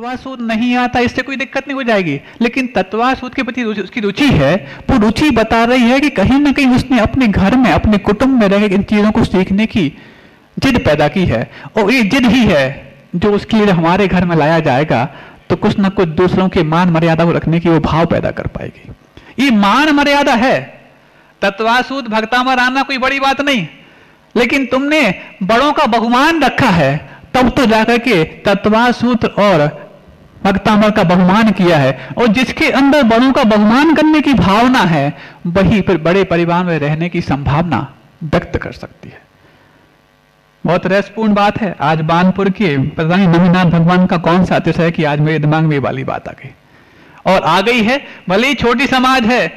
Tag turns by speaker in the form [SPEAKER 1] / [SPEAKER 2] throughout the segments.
[SPEAKER 1] तत्वासूद नहीं आता, इससे कोई दिक्कत नहीं हो जाएगी, लेकिन तत्वासूद के प्रति उसकी रुचि है, वो रुचि बता रही है कि कहीं ना कहीं उसने अपने घर में, अपने कुटुंब में रह इन चीजों को सीखने की जिद पैदा की है, और ये जिद ही है जो उसके लिए हमारे घर में लाया जाएगा तो कुछ ना कुछ दूसरों के मान मर्यादा को रखने की वो भाव पैदा कर पाएगी। ये मान मर्यादा है। तत्वासूद भक्तामर आना कोई बड़ी बात नहीं, लेकिन तुमने बड़ों का बहुमान रखा है, तब तो जाकर के तत्वासूत्र और भक्तामर का बहुमान किया है। और जिसके अंदर बड़ों का बहुमान करने की भावना है, वही फिर बड़े परिवार में रहने की संभावना व्यक्त कर सकती है। बहुत रहस्यपूर्ण बात है। आज बानपुर के पता नहीं नवीनाथ भगवान का कौन सा अतिशय है कि आज मेरे दिमाग में ये वाली बात आ गई, और आ गई है। भले ही छोटी समाज है,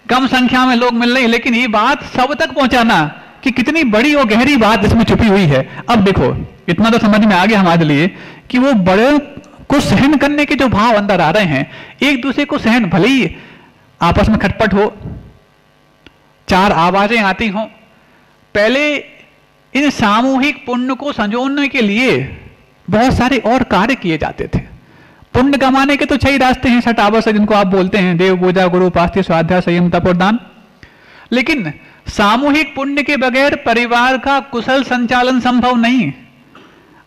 [SPEAKER 1] कम संख्या में लोग मिल रहे हैं, लेकिन ये बात सब तक पहुंचाना कि कितनी बड़ी और गहरी बात इसमें छुपी हुई है। अब देखो, इतना तो समझ में आ गया हमारे लिए कि वो बड़े को सहन करने के जो भाव अंदर आ रहे हैं, एक दूसरे को सहन, भले ही आपस में खटपट हो, चार आवाजें आती हों, पहले इन सामूहिक पुण्य को संजोने के लिए बहुत सारे और कार्य किए जाते थे। पुण्य कमाने के तो 6 रास्ते हैं, 6 आवश्यक जिनको आप बोलते हैं, देव पूजा, गुरु उपास्य, स्वाध्याय, संयम, तप और दान। लेकिन सामूहिक पुण्य के बगैर परिवार का कुशल संचालन संभव नहीं।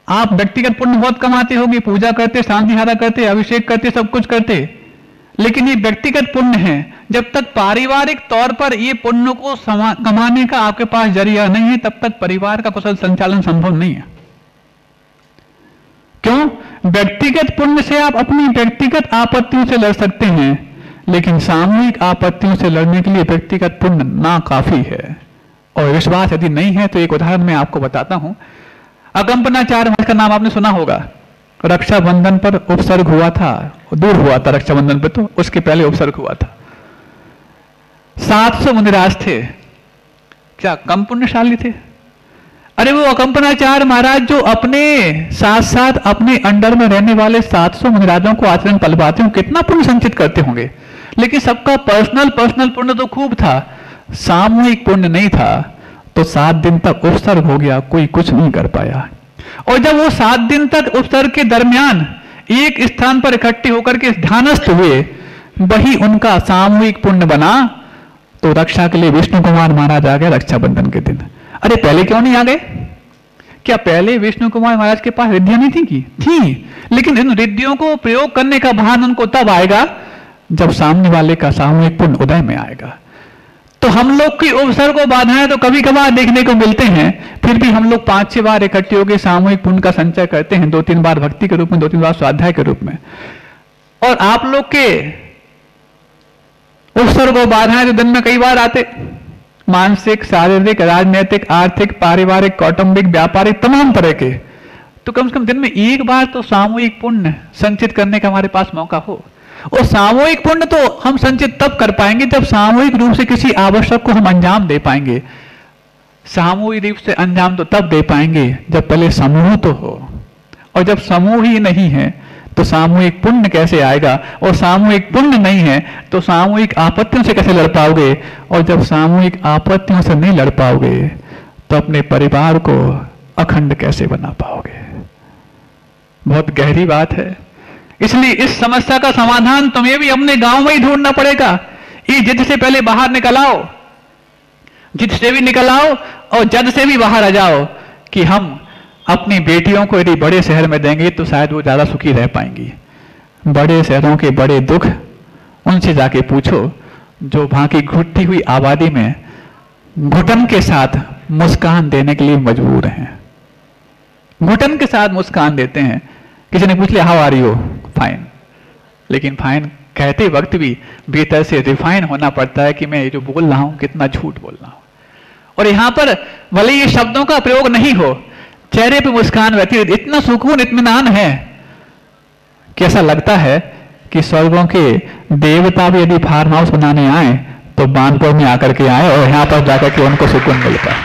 [SPEAKER 1] आप व्यक्तिगत पुण्य बहुत कमाते होंगे, पूजा करते, शांति धारा करते, अभिषेक करते, सब कुछ करते, लेकिन ये व्यक्तिगत पुण्य है। जब तक पारिवारिक तौर पर ये पुण्य को कमाने का आपके पास जरिया नहीं है, तब तक परिवार का कुशल संचालन संभव नहीं है। क्यों? व्यक्तिगत पुण्य से आप अपनी व्यक्तिगत आपत्तियों से लड़ सकते हैं, लेकिन सामूहिक आपत्तियों से लड़ने के लिए व्यक्तिगत पुण्य ना काफी है। और विश्वास यदि नहीं है तो एक उदाहरण मैं आपको बताता हूं। अकंपनाचार्य महाराज का नाम आपने सुना होगा। रक्षाबंधन पर उपसर्ग हुआ था, दूर हुआ था रक्षाबंधन पर, तो उसके पहले उपसर्ग हुआ था। 700 मुनिराज थे, क्या कम पुण्यशाली थे? अरे वो अकंपनाचार्य महाराज जो अपने साथ साथ अपने अंडर में रहने वाले 700 मुनिराजों को आचरण पलवाते हो, कितना पुण्य संचित करते होंगे। लेकिन सबका पर्सनल पुण्य तो खूब था, सामूहिक पुण्य नहीं था। तो 7 दिन तक उपसर्ग हो गया, कोई कुछ नहीं कर पाया। और जब वो 7 दिन तक उपसर्ग के दरमियान एक स्थान पर इकट्ठे होकर के ध्यानस्थ हुए, वही उनका सामूहिक पुण्य बना। तो रक्षा के लिए विष्णु कुमार महाराज आ गए रक्षाबंधन के दिन। अरे पहले क्यों नहीं आ गए? क्या पहले विष्णु कुमार महाराज के पास रिद्धियां नहीं थी? लेकिन इन रिद्धियों को प्रयोग करने का भान उनको तब आएगा जब सामने वाले का सामूहिक पुण्य उदय में आएगा। तो हम लोग की उपसर्ग को बाधाएं तो कभी कभार देखने को मिलते हैं, फिर भी हम लोग 5-6 बार इकट्ठे होकर सामूहिक पुण्य का संचय करते हैं, 2-3 बार भक्ति के रूप में, 2-3 बार स्वाध्याय के रूप में। और आप लोग के उपसर्ग और बाधाएं तो दिन में कई बार आते, मानसिक, शारीरिक, राजनीतिक, आर्थिक, पारिवारिक, कौटुंबिक, व्यापारिक, तमाम तरह के। तो कम से कम दिन में एक बार तो सामूहिक पुण्य संचित करने का हमारे पास मौका हो। और सामूहिक पुण्य तो हम संचित तब कर पाएंगे जब सामूहिक रूप से किसी आवश्यक को हम अंजाम दे पाएंगे। सामूहिक रूप से अंजाम तो तब दे पाएंगे जब पहले समूह तो हो, और जब समूह ही नहीं है तो सामूहिक पुण्य कैसे आएगा? और सामूहिक पुण्य नहीं है तो सामूहिक आपत्तियों से कैसे लड़ पाओगे? और जब सामूहिक आपत्तियों से नहीं लड़ पाओगे तो अपने परिवार को अखंड कैसे बना पाओगे? बहुत गहरी बात है। इसलिए इस समस्या का समाधान तुम्हें भी अपने गांव में ही ढूंढना पड़ेगा। ये जिद से पहले बाहर निकल आओ, जिद से भी निकल आओ और जद से भी बाहर आ जाओ कि हम अपनी बेटियों को यदि बड़े शहर में देंगे तो शायद वो ज्यादा सुखी रह पाएंगी। बड़े शहरों के बड़े दुख उनसे जाके पूछो जो वहां की घुटती हुई आबादी में घुटन के साथ मुस्कान देने के लिए मजबूर हैं, घुटन के साथ मुस्कान देते हैं। किसी ने पूछ लिया हाउ आर यू? फाइन। लेकिन फाइन कहते वक्त भी भीतर से रिफाइन होना पड़ता है कि मैं ये जो बोल रहा हूं कितना झूठ बोल रहा हूं। और यहां पर भले ये शब्दों का प्रयोग नहीं हो, चेहरे पे मुस्कान रहती है, इतना सुकून इत्मीनान है कि ऐसा लगता है कि स्वर्गों के देवता भी यदि फार्म हाउस बनाने आए तो बानपुर में आकर के आए और यहाँ पर जाकर के उनको सुकून मिलता है।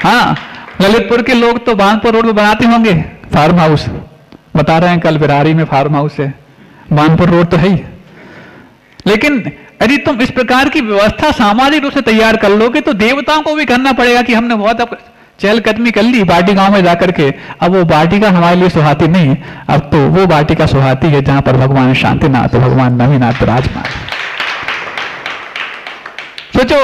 [SPEAKER 1] हाँ, ललितपुर के लोग तो बानपुर रोड में बनाते होंगे फार्म हाउस, बता रहे हैं कल बिरारी में फार्म हाउस है, बानपुर रोड तो है ही। लेकिन यदि तुम इस प्रकार की व्यवस्था सामाजिक रूप से तैयार कर लोगे तो देवताओं को भी करना पड़ेगा कि हमने बहुत चहलकदमी कर ली बाटी गांव में जाकर के, अब वो बाटिका हमारे लिए सुहाती नहीं, अब तो वो बाटिका सुहाती है जहां पर भगवान शांतिनाथ, भगवान नवीनाथ विराजमान। सोचो,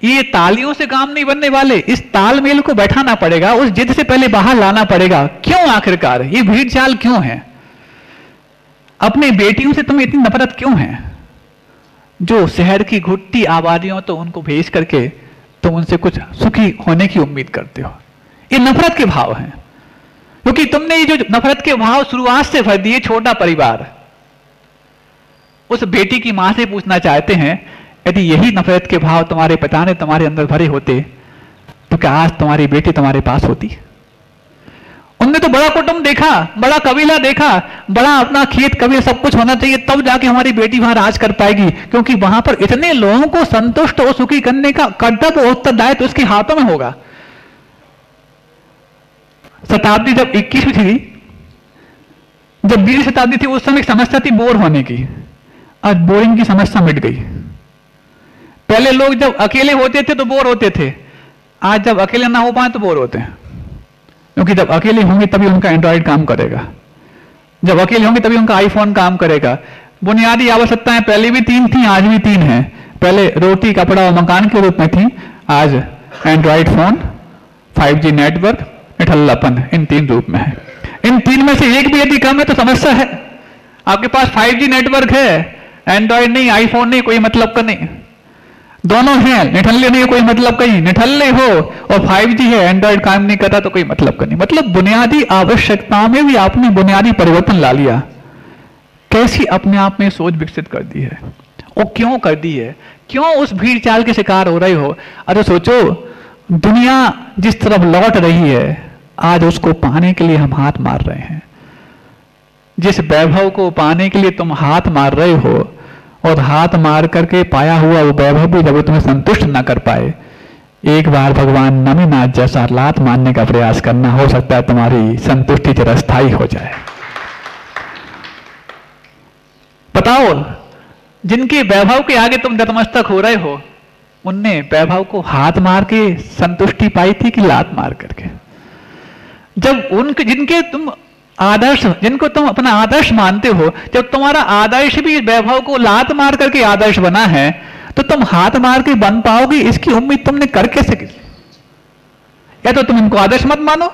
[SPEAKER 1] ये तालियों से काम नहीं बनने वाले, इस तालमेल को बैठाना पड़ेगा, उस जिद से पहले बाहर लाना पड़ेगा। क्यों आखिरकार ये भीड़ चाल क्यों है? अपने बेटियों से तुम्हें इतनी नफरत क्यों है? जो शहर की घुट्टी आबादियों तो उनको भेज करके तुम उनसे कुछ सुखी होने की उम्मीद करते हो। ये नफरत के भाव हैं, क्योंकि तुमने ये जो नफरत के भाव शुरुआत से भर दिए। छोटा परिवार उस बेटी की मां से पूछना चाहते हैं, यदि यही नफरत के भाव तुम्हारे पिता ने तुम्हारे अंदर भरे होते तो क्या आज तुम्हारी बेटी तुम्हारे पास होती? उनने तो बड़ा कुटुंब देखा, बड़ा कबीला देखा, बड़ा अपना खेत कबीला सब कुछ होना चाहिए, तब जाके हमारी बेटी वहां राज कर पाएगी, क्योंकि वहां पर इतने लोगों को संतुष्ट और सुखी करने का कर्तव्य और उत्तरदायित्व तो उसके हाथों में होगा। शताब्दी जब 21वीं थी, जब 20वीं शताब्दी थी, उस समय एक समस्या थी बोर होने की। आज बोरिंग की समस्या मिट गई। पहले लोग जब अकेले होते थे तो बोर होते थे, आज जब अकेले ना हो पाए तो बोर होते हैं, क्योंकि जब अकेले होंगे तभी उनका एंड्रॉइड काम करेगा, जब अकेले होंगे तभी उनका आईफोन काम करेगा। बुनियादी आवश्यकताएं पहले भी 3 थी, आज भी 3 हैं। पहले रोटी, कपड़ा और मकान के रूप में थी, आज एंड्रॉइड फोन, 5G नेटवर्क, निठल्लापन, इन 3 रूप में है। इन 3 में से एक भी यदि कम है तो समस्या है। आपके पास 5G नेटवर्क है, एंड्रॉइड नहीं, आईफोन नहीं, कोई मतलब का नहीं। दोनों हैं, निठल्ले नहीं, कोई मतलब का नहीं। निठल्ले हो और 5G है, एंड्रॉइड काम नहीं करता तो कोई मतलब का नहीं। मतलब बुनियादी आवश्यकताओं में भी आपने बुनियादी परिवर्तन ला लिया। कैसी अपने आप में सोच विकसित कर दी है, और क्यों कर दी है? क्यों उस भीड़ चाल के शिकार हो रहे हो? अरे सोचो, दुनिया जिस तरफ लौट रही है, आज उसको पाने के लिए हम हाथ मार रहे हैं। जिस वैभव को पाने के लिए तुम हाथ मार रहे हो, और हाथ मार करके पाया हुआ वो वैभव भी जब तुम्हें संतुष्ट ना कर पाए, एक बार भगवान नवीनाथ जैसा लात मारने का प्रयास करना, हो सकता है तुम्हारी संतुष्टि चिरस्थायी हो जाए। बताओ, जिनके वैभव के आगे तुम नतमस्तक हो रहे हो, उनने वैभव को हाथ मार के संतुष्टि पाई थी कि लात मार करके? जब उनके जिनके तुम आदर्श, जिनको तुम अपना आदर्श मानते हो, जब तुम्हारा आदर्श भी वैभव को लात मार करके आदर्श बना है, तो तुम हाथ मार के बन पाओगे, इसकी उम्मीद तुमने कर कैसे की? या तो तुम इनको आदर्श मत मानो,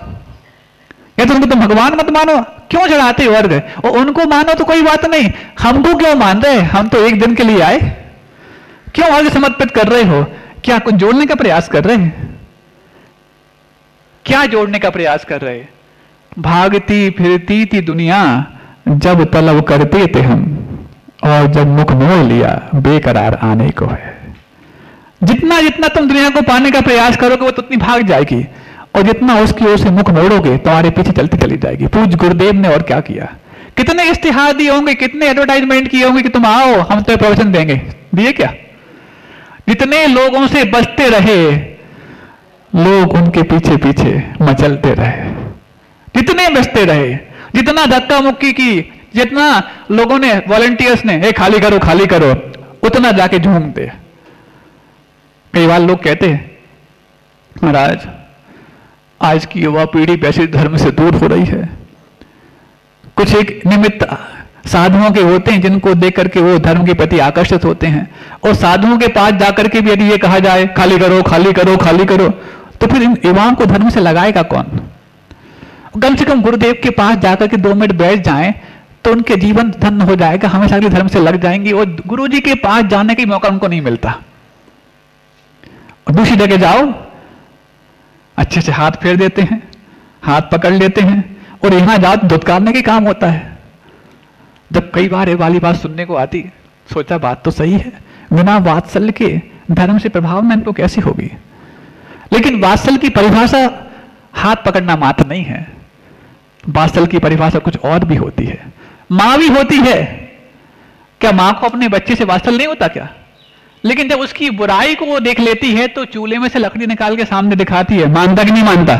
[SPEAKER 1] या तो उनको तुम भगवान मत मानो। क्यों चढ़ाते हो वर्ग? और उनको मानो तो कोई बात नहीं, हमको क्यों मान रहे? हम तो एक दिन के लिए आए। क्यों वर्ग समर्पित कर रहे हो? क्या कुछ जोड़ने का प्रयास कर रहे हैं? क्या जोड़ने का प्रयास कर रहे हैं? भागती फिरती थी दुनिया, जब तलब करते थे हम, और जब मुख मोड़ लिया बेकरार आने को है। जितना जितना तुम दुनिया को पाने का प्रयास करोगे वो उतनी भाग जाएगी, और जितना उसकी ओर से मुख मोड़ोगे तुम्हारे पीछे चलती चली जाएगी। पूज्य गुरुदेव ने और क्या किया? कितने इस्तिहार दिए होंगे, कितने एडवर्टाइजमेंट किए होंगे कि तुम आओ हम तो प्रवचन देंगे, दिए क्या? जितने लोगों से बचते रहे, लोग उनके पीछे पीछे मचलते रहे। जितने बचते रहे, जितना धक्का मुक्की की, जितना लोगों ने, वॉलंटियर्स ने, ए खाली करो खाली करो, उतना जाके झूमते। कई बार लोग कहते हैं, महाराज आज की युवा पीढ़ी वैसे धर्म से दूर हो रही है। कुछ एक निमित्त साधुओं के होते हैं जिनको देख करके वो धर्म के प्रति आकर्षित होते हैं, और साधुओं के पास जाकर के भी यदि ये कहा जाए खाली करो खाली करो खाली करो, तो फिर इन युवाओं को धर्म से लगाएगा कौन? कम से कम गुरुदेव के पास जाकर के 2 मिनट बैठ जाएं तो उनके जीवन धन्य हो जाएगा, हमेशा के धर्म से लग जाएंगे। और गुरुजी के पास जाने का मौका उनको नहीं मिलता। और दूसरी जगह जाओ, अच्छे से हाथ फेर देते हैं, हाथ पकड़ लेते हैं, और यहां जाओ तो धुतकारने के काम होता है। जब कई बार ये वाली बात सुनने को आती, सोचा बात तो सही है, बिना वात्सल्य के धर्म से प्रभावना इनको कैसी होगी? लेकिन वात्सल्य की परिभाषा हाथ पकड़ना मात्र नहीं है, वात्सल्य की परिभाषा कुछ और भी होती है। मां भी होती है। क्या मां को अपने बच्चे से वात्सल्य नहीं होता क्या? लेकिन जब उसकी बुराई को वो देख लेती है तो चूल्हे में से लकड़ी निकाल के सामने दिखाती है। मानता कि नहीं मानता?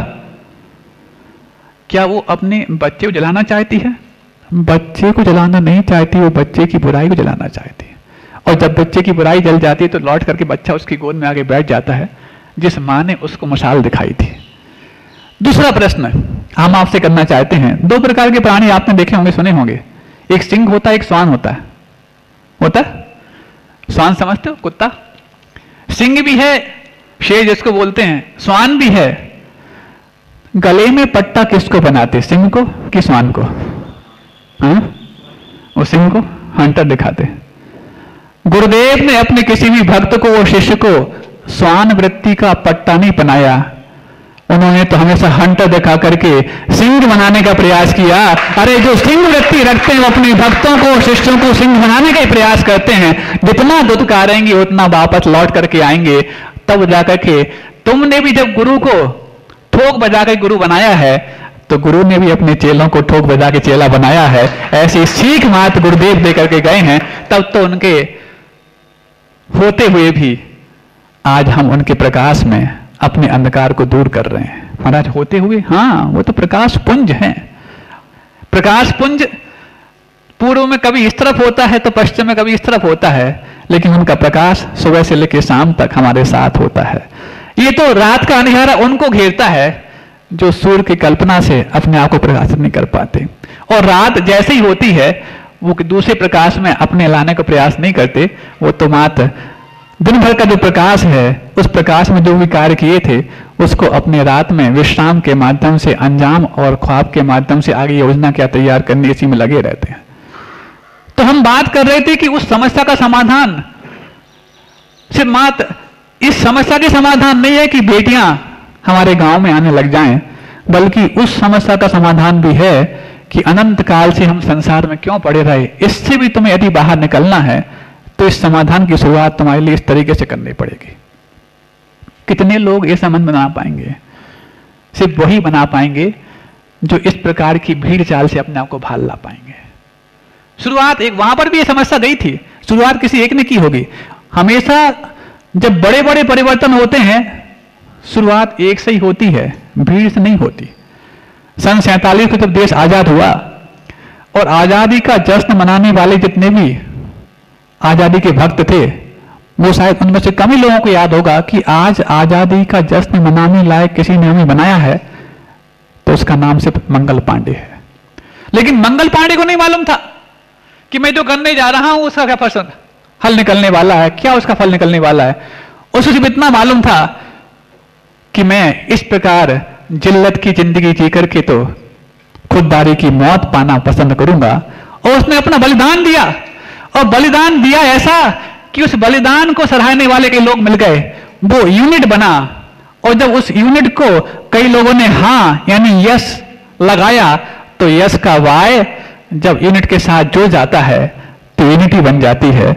[SPEAKER 1] क्या वो अपने बच्चे को जलाना चाहती है? बच्चे को जलाना नहीं चाहती, वो बच्चे की बुराई को जलाना चाहती है। और जब बच्चे की बुराई जल जाती है तो लौट करके बच्चा उसकी गोद में आके बैठ जाता है, जिस मां ने उसको मशाल दिखाई थी। दूसरा प्रश्न हम आपसे करना चाहते हैं, दो प्रकार के प्राणी आपने देखे होंगे, सुने होंगे, एक सिंह होता है, एक श्वान होता है। होता है? श्वान समझते हो? कुत्ता। सिंह भी है, शेर जिसको बोलते हैं, श्वान भी है। गले में पट्टा किसको बनाते, सिंह को कि श्वान को? हाँ, वो सिंह को हंटर दिखाते। गुरुदेव ने अपने किसी भी भक्त को, वो शिष्य को श्वान वृत्ति का पट्टा नहीं बनाया, उन्होंने तो हमेशा हंटर दिखा करके सिंह बनाने का प्रयास किया। अरे जो सिंह वृत्ति रखते हैं वो अपने भक्तों को, शिष्यों को सिंह बनाने का ही प्रयास करते हैं। जितना दुत्कारेंगे उतना वापस लौट करके आएंगे। तब जाकर के तुमने भी जब गुरु को ठोक बजा के गुरु बनाया है, तो गुरु ने भी अपने चेलों को ठोक बजा के चेला बनाया है। ऐसी सीख मात गुरुदेव दे करके गए हैं। तब तो उनके होते हुए भी आज हम उनके प्रकाश में अपने अंधकार को दूर कर रहे हैं। महाराज होते हुए, हाँ, वो तो प्रकाश पुंज है। प्रकाश पुंज पूर्व में कभी इस तरफ होता है तो पश्चिम में कभी इस तरफ होता है, लेकिन उनका प्रकाश सुबह से लेकर शाम तक हमारे साथ होता है। ये तो रात का अंधेरा उनको घेरता है जो सूर्य की कल्पना से अपने आप को प्रकाशित नहीं कर पाते, और रात जैसे ही होती है वो दूसरे प्रकाश में अपने लाने का प्रयास नहीं करते। वो तो मात्र दिन भर का जो प्रकाश है, उस प्रकाश में जो भी कार्य किए थे उसको अपने रात में विश्राम के माध्यम से, अंजाम और ख्वाब के माध्यम से आगे योजना क्या तैयार करनी, इसी में लगे रहते हैं। तो हम बात कर रहे थे कि उस समस्या का समाधान सिर्फ मात्र इस समस्या के समाधान नहीं है कि बेटियां हमारे गांव में आने लग जाएं, बल्कि उस समस्या का समाधान भी है कि अनंत काल से हम संसार में क्यों पड़े रहे। इससे भी तुम्हें यदि बाहर निकलना है तो इस समाधान की शुरुआत तुम्हारे लिए इस तरीके से करनी पड़ेगी। कितने लोग ये संबंध बना पाएंगे? सिर्फ वही बना पाएंगे जो इस प्रकार की भीड़ चाल से अपने आप को भाल ला पाएंगे। शुरुआत एक वहां पर भी ये समस्या गई थी, शुरुआत किसी एक ने की होगी। हमेशा जब बड़े बड़े परिवर्तन होते हैं शुरुआत एक से ही होती है, भीड़ से नहीं होती। सन 47 को जब देश आजाद हुआ और आजादी का जश्न मनाने वाले जितने भी आजादी के भक्त थे, वो शायद उनमें से कम ही लोगों को याद होगा कि आज आजादी का जश्न मनाने लायक किसी ने हमें बनाया है, तो उसका नाम सिर्फ मंगल पांडे है। लेकिन मंगल पांडे को नहीं मालूम था कि मैं जो करने जा रहा हूं उसका क्या फल निकलने वाला है, क्या उसका फल निकलने वाला है। उसे सिर्फ इतना मालूम था कि मैं इस प्रकार जिल्लत की जिंदगी जी करके तो खुददारी की मौत पाना पसंद करूंगा। और उसने अपना बलिदान दिया, और बलिदान दिया ऐसा कि उस बलिदान को सराहने वाले कई लोग मिल गए, वो यूनिट बना। और जब उस यूनिट को कई लोगों ने हाँ यानी यस लगाया, तो यस का वाय जब यूनिट के साथ जुड़ जाता है तो यूनिटी बन जाती है।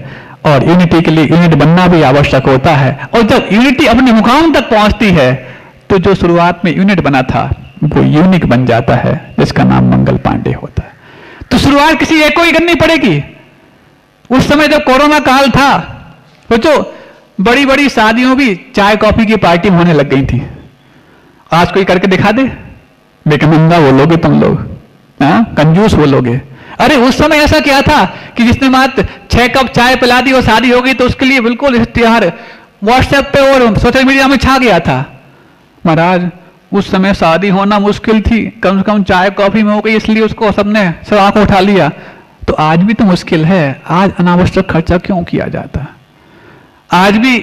[SPEAKER 1] और यूनिटी के लिए यूनिट बनना भी आवश्यक होता है। और जब यूनिटी अपने मुकाम तक पहुंचती है तो जो शुरुआत में यूनिट बना था वो यूनिक बन जाता है, जिसका नाम मंगल पांडे होता है। तो शुरुआत किसी एक को ही करनी पड़ेगी। उस समय जब कोरोना काल था, सोचो बड़ी बड़ी शादियों भी चाय कॉफी की पार्टी होने लग गई थी। आज कोई करके दिखा दे, बेकमंदा बोलोगे तुम लोग, कंजूस बोलोगे। अरे उस समय ऐसा क्या था कि जिसने मात्र 6 कप चाय पिला दी और शादी हो गई, तो उसके लिए बिल्कुल इश्तिहार व्हाट्सएप पे और सोशल मीडिया में छा गया था। महाराज उस समय शादी होना मुश्किल थी, कम से कम चाय कॉफी में हो गई, इसलिए उसको सबने सब आंखों उठा लिया। तो आज भी तो मुश्किल है। आज अनावश्यक खर्चा क्यों किया जाता? आज भी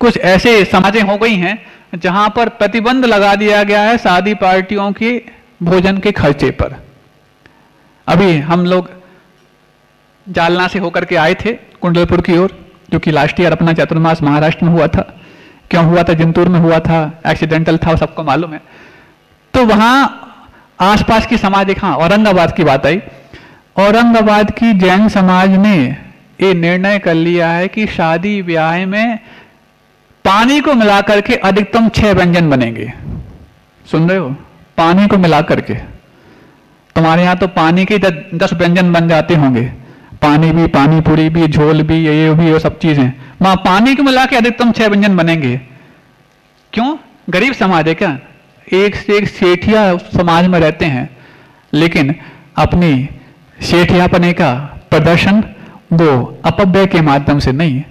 [SPEAKER 1] कुछ ऐसे समाजें हो गई हैं जहां पर प्रतिबंध लगा दिया गया है शादी पार्टियों के भोजन के खर्चे पर। अभी हम लोग जालना से होकर के आए थे कुंडलपुर की ओर, जो कि लास्ट ईयर अपना चातुर्मास महाराष्ट्र में हुआ था। क्यों हुआ था? जिंतूर में हुआ था, एक्सीडेंटल था, सबको मालूम है। तो वहां आसपास की समाज, एक हाँ औरंगाबाद की बात आई। औरंगाबाद की जैन समाज ने ये निर्णय कर लिया है कि शादी ब्याह में पानी को मिलाकर के अधिकतम 6 व्यंजन बनेंगे। सुन रहे हो? पानी को मिलाकर के। तुम्हारे यहां तो पानी के 10 व्यंजन बन जाते होंगे, पानी भी, पानी पूरी भी, झोल भी, ये भी, वो सब चीजें। वहां पानी को मिला के अधिकतम 6 व्यंजन बनेंगे। क्यों? गरीब समाज है क्या? एक से एक सेठिया समाज में रहते हैं, लेकिन अपनी सेठियापने का प्रदर्शन वो अपव्यय के माध्यम से नहीं,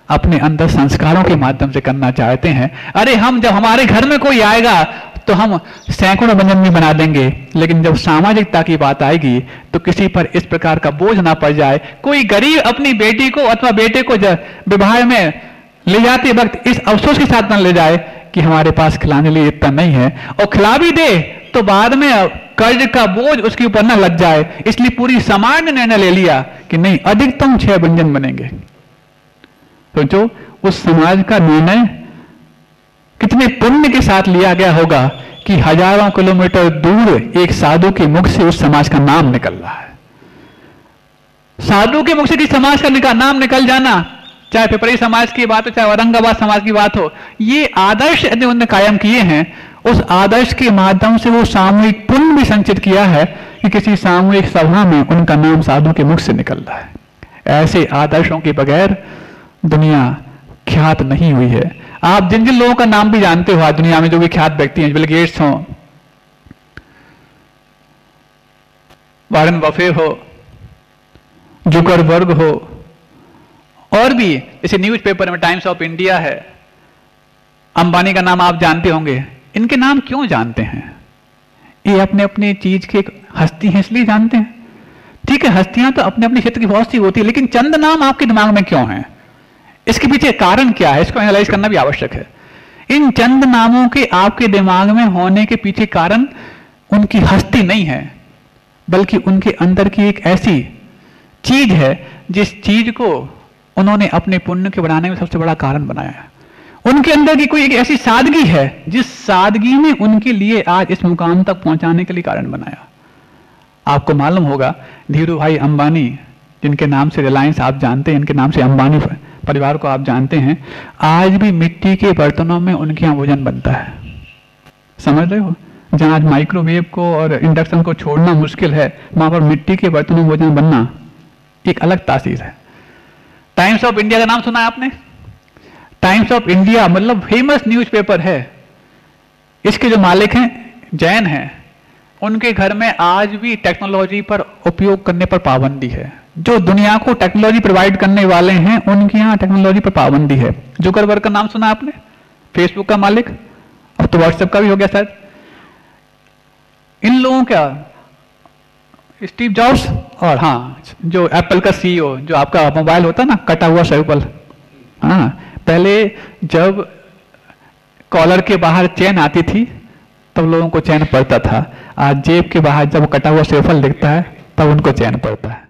[SPEAKER 1] अपने अंदर संस्कारों के माध्यम से करना चाहते हैं। अरे हम जब हमारे घर में कोई आएगा तो हम सैकड़ों व्यंजन भी बना देंगे, लेकिन जब सामाजिकता की बात आएगी तो किसी पर इस प्रकार का बोझ ना पड़ जाए। कोई गरीब अपनी बेटी को अथवा बेटे को विवाह में ले जाते वक्त इस अफसोस के साथ न ले जाए कि हमारे पास खिलाने लिए इतना नहीं है, और खिला भी दे तो बाद में कर्ज का बोझ उसके ऊपर न लग जाए। इसलिए पूरी समाज ने निर्णय ले लिया कि नहीं, अधिकतम 6 व्यंजन बनेंगे। तो जो उस समाज का निर्णय कितने पुण्य के साथ लिया गया होगा कि हजारों किलोमीटर दूर एक साधु के मुख से उस समाज का नाम निकल रहा है। साधु के मुख से किस समाज का नाम निकल जाना, चाहे पिपरी समाज की बात हो, चाहे औरंगाबाद समाज की बात हो, ये आदर्श यदि उन्होंने कायम किए हैं, उस आदर्श के माध्यम से वो सामूहिक पुण्य भी संचित किया है कि किसी सामूहिक सभा में उनका नाम साधु के मुख से निकल रहा है। ऐसे आदर्शों के बगैर दुनिया ख्यात नहीं हुई है। आप जिन जिन लोगों का नाम भी जानते हो आज दुनिया में जो भी ख्यात व्यक्ति हैं, बिल गेट्स हो, वॉरेन बफे हो, जुकरबर्ग हो, और भी जैसे न्यूज़पेपर में टाइम्स ऑफ इंडिया है, अंबानी का नाम आप जानते होंगे। इनके नाम क्यों जानते हैं? ये अपने अपने चीज के हस्ती हैं इसलिए जानते हैं। ठीक है, हस्तियां तो अपने अपने क्षेत्र की बहुत सी होती है, लेकिन चंद नाम आपके दिमाग में क्यों हैं? इसके पीछे कारण क्या है? इसको एनालाइज करना भी आवश्यक है। इन चंद नामों के आपके दिमाग में होने के पीछे कारण उनकी हस्ती नहीं है, बल्कि उनके अंदर की एक ऐसी चीज है जिस चीज को उन्होंने अपने पुण्य के बनाने में सबसे बड़ा कारण बनाया है। उनके अंदर की कोई एक ऐसी सादगी है जिस सादगी ने उनके लिए आज इस मुकाम तक पहुंचाने के लिए कारण बनाया। आपको मालूम होगा धीरू भाई अंबानी, जिनके नाम से रिलायंस आप जानते हैं, इनके नाम से अंबानी परिवार को आप जानते हैं, आज भी मिट्टी के बर्तनों में उनके यहाँ भोजन बनता है। समझ रहे हो? जहां आज माइक्रोवेव को और इंडक्शन को छोड़ना मुश्किल है, वहां पर मिट्टी के बर्तनों में भोजन बनना एक अलग तासीर है। टाइम्स ऑफ इंडिया का नाम सुना है आपने? टाइम्स ऑफ इंडिया मतलब फेमस न्यूज़पेपर है। इसके जो मालिक हैं जैन हैं, उनके घर में आज भी टेक्नोलॉजी पर उपयोग करने पर पाबंदी है। जो दुनिया को टेक्नोलॉजी प्रोवाइड करने वाले हैं उनके यहाँ टेक्नोलॉजी पर पाबंदी है। जुकरबर्ग का नाम सुना आपने? फेसबुक का मालिक, अब तो व्हाट्सएप का भी हो गया शायद। इन लोगों का स्टीव जॉब्स, और हाँ जो एप्पल का सीईओ, जो आपका मोबाइल होता है ना कटा हुआ सैपल, हाँ पहले जब कॉलर के बाहर चेन आती थी तब लोगों को चैन पड़ता था। आज जेब के बाहर जब कटा हुआ सेफल दिखता है तब उनको चैन पड़ता है।